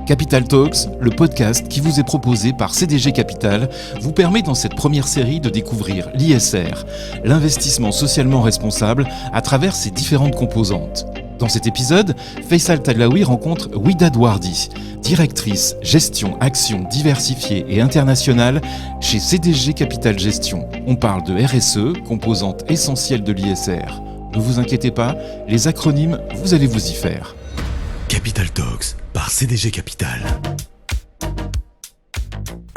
Capital Talks, le podcast qui vous est proposé par CDG Capital, vous permet dans cette première série de découvrir l'ISR, l'investissement socialement responsable, à travers ses différentes composantes. Dans cet épisode, Faisal Tadlaoui rencontre Widad Wardi, directrice gestion actions diversifiées et internationales chez CDG Capital Gestion. On parle de RSE, composante essentielle de l'ISR. Ne vous inquiétez pas, les acronymes, vous allez vous y faire. Capital Talks par CDG Capital.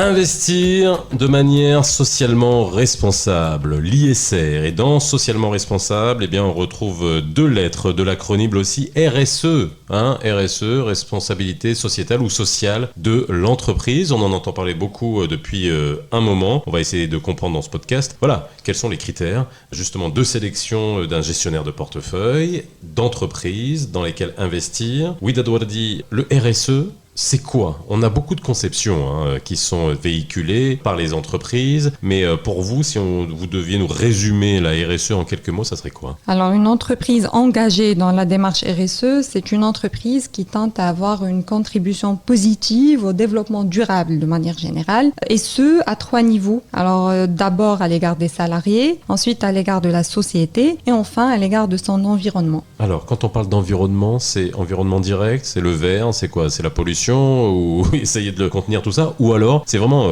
Investir de manière socialement responsable, l'ISR. Et dans socialement responsable, on retrouve deux lettres de l'acronyme aussi RSE. RSE, responsabilité sociétale ou sociale de l'entreprise. On en entend parler beaucoup depuis un moment. On va essayer de comprendre dans ce podcast. Voilà, quels sont les critères justement de sélection d'un gestionnaire de portefeuille, d'entreprise dans lesquelles investir. Widad Wardi, le RSE. C'est quoi ? On a beaucoup de conceptions qui sont véhiculées par les entreprises, mais pour vous, si vous deviez nous résumer la RSE en quelques mots, ça serait quoi ? Alors, une entreprise engagée dans la démarche RSE, c'est une entreprise qui tente à avoir une contribution positive au développement durable de manière générale, et ce, à 3 niveaux. Alors, d'abord à l'égard des salariés, ensuite à l'égard de la société, et enfin à l'égard de son environnement. Alors, quand on parle d'environnement, c'est environnement direct, c'est le vert, c'est quoi ? C'est la pollution ou essayer de le contenir tout ça, ou alors c'est vraiment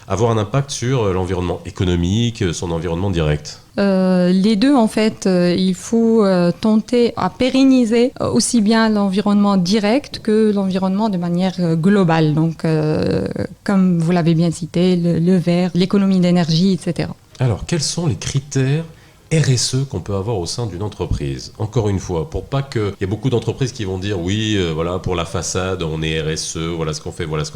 avoir un impact sur l'environnement économique, son environnement direct. Les deux, en fait, il faut tenter à pérenniser aussi bien l'environnement direct que l'environnement de manière globale. Donc, comme vous l'avez bien cité, le vert, l'économie d'énergie, etc. Alors, quels sont les critères RSE qu'on peut avoir au sein d'une entreprise? Encore une fois, pour pas que... Il y a beaucoup d'entreprises qui vont dire oui, voilà, pour la façade, on est RSE, voilà ce qu'on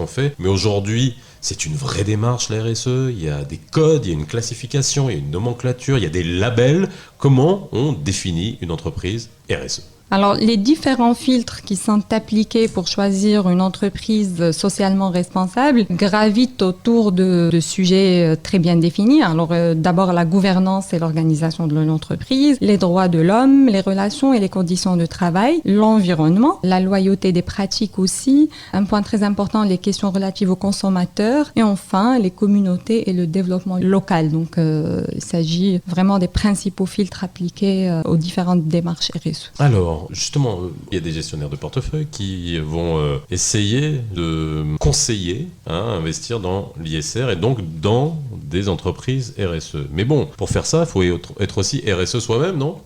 fait. Mais aujourd'hui, c'est une vraie démarche, la RSE. Il y a des codes, il y a une classification, il y a une nomenclature, il y a des labels. Comment on définit une entreprise RSE? Alors, les différents filtres qui sont appliqués pour choisir une entreprise socialement responsable gravitent autour de sujets très bien définis. Alors, d'abord, la gouvernance et l'organisation de l'entreprise, les droits de l'homme, les relations et les conditions de travail, l'environnement, la loyauté des pratiques aussi, un point très important, les questions relatives aux consommateurs, et enfin, les communautés et le développement local. Donc, il s'agit vraiment des principaux filtres appliqués aux différentes démarches RSE. Alors, justement, il y a des gestionnaires de portefeuille qui vont essayer de conseiller, investir dans l'ISR et donc dans des entreprises RSE. Mais bon, pour faire ça, il faut être aussi RSE soi-même, non ?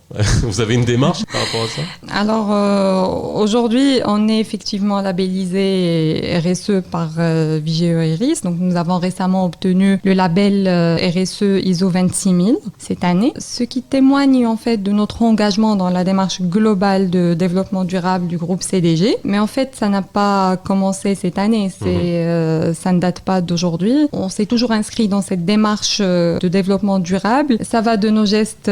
Vous avez une démarche par rapport à ça ? Alors, aujourd'hui, on est effectivement labellisé RSE par Vigeo Eiris. Donc, nous avons récemment obtenu le label RSE ISO 26000 cette année, ce qui témoigne en fait de notre engagement dans la démarche globale de développement durable du groupe CDG. Mais en fait, ça n'a pas commencé cette année. Ça ne date pas d'aujourd'hui. On s'est toujours inscrit dans cette démarche de développement durable. Ça va de nos gestes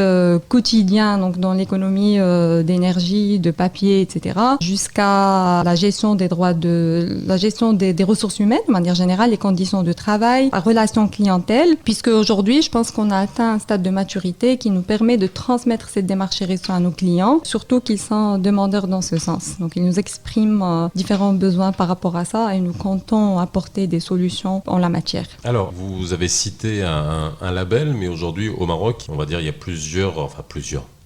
quotidiens, donc dans l'économie d'énergie, de papier, etc., jusqu'à la gestion des des ressources humaines, de manière générale, les conditions de travail, la relation clientèle, puisque aujourd'hui, je pense qu'on a atteint un stade de maturité qui nous permet de transmettre cette démarche RSE à nos clients, surtout qu'ils sont demandeurs dans ce sens. Donc, ils nous expriment différents besoins par rapport à ça et nous comptons apporter des solutions en la matière. Alors, vous avez cité un label, mais aujourd'hui, au Maroc, on va dire, il y a plusieurs,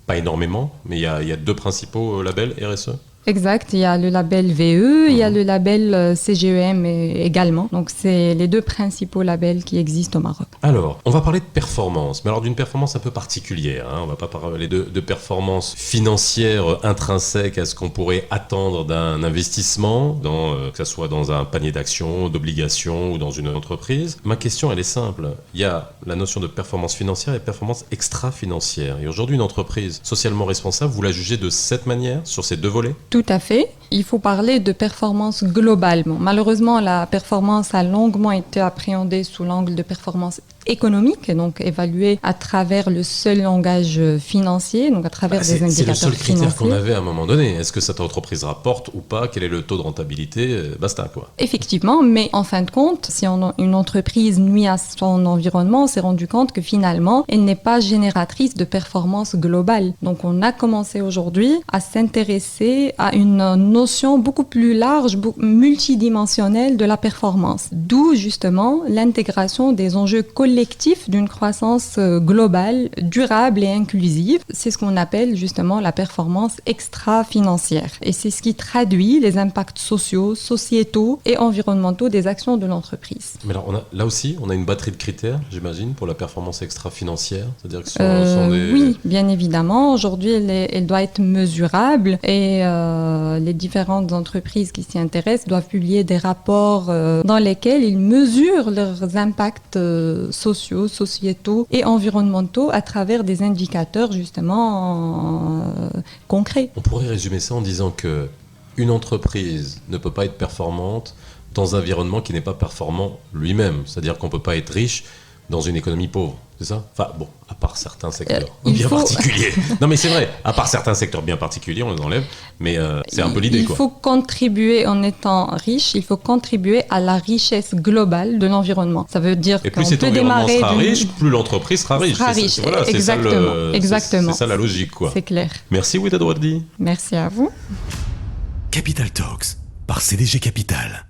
pas énormément, mais il y a 2 principaux labels RSE. Exact, il y a le label VE, il y a le label CGEM également. Donc, c'est les 2 principaux labels qui existent au Maroc. Alors, on va parler de performance, mais alors d'une performance un peu particulière. On ne va pas parler de performance financière intrinsèque à ce qu'on pourrait attendre d'un investissement, que ce soit dans un panier d'actions, d'obligations ou dans une entreprise. Ma question, elle est simple. Il y a la notion de performance financière et performance extra-financière. Et aujourd'hui, une entreprise socialement responsable, vous la jugez de cette manière, sur ces 2 volets ? Tout à fait. Il faut parler de performance globalement. Malheureusement, la performance a longuement été appréhendée sous l'angle de performance économique, et donc évaluée à travers le seul langage financier, donc à travers des indicateurs financiers. C'est le seul critère qu'on avait à un moment donné. Est-ce que cette entreprise rapporte ou pas ? Quel est le taux de rentabilité ? Basta, quoi. Effectivement, mais en fin de compte, si une entreprise nuit à son environnement, on s'est rendu compte que finalement, elle n'est pas génératrice de performance globale. Donc, on a commencé aujourd'hui à s'intéresser à une notion beaucoup plus large, multidimensionnelle de la performance. D'où justement l'intégration des enjeux collectifs d'une croissance globale, durable et inclusive. C'est ce qu'on appelle justement la performance extra-financière. Et c'est ce qui traduit les impacts sociaux, sociétaux et environnementaux des actions de l'entreprise. Mais alors, là aussi, on a une batterie de critères, j'imagine, pour la performance extra-financière. C'est-à-dire que ce sont des... Oui, bien évidemment. Aujourd'hui, elle doit être mesurable et les différentes entreprises qui s'y intéressent doivent publier des rapports dans lesquels ils mesurent leurs impacts sociaux, sociétaux et environnementaux à travers des indicateurs justement concrets. On pourrait résumer ça en disant que une entreprise ne peut pas être performante dans un environnement qui n'est pas performant lui-même. C'est-à-dire qu'on ne peut pas être riche dans une économie pauvre, c'est ça ? Enfin, bon, à part certains secteurs particuliers. Non, mais c'est vrai, à part certains secteurs bien particuliers, on les enlève, mais c'est un peu l'idée, quoi. Il faut contribuer, en étant riche, il faut contribuer à la richesse globale de l'environnement. Ça veut dire et plus cet environnement sera riche, plus l'entreprise sera riche. Voilà, exactement. C'est ça la logique, quoi. C'est clair. Merci, Ouida Douardi. Merci à vous. Capital Talks par CDG Capital.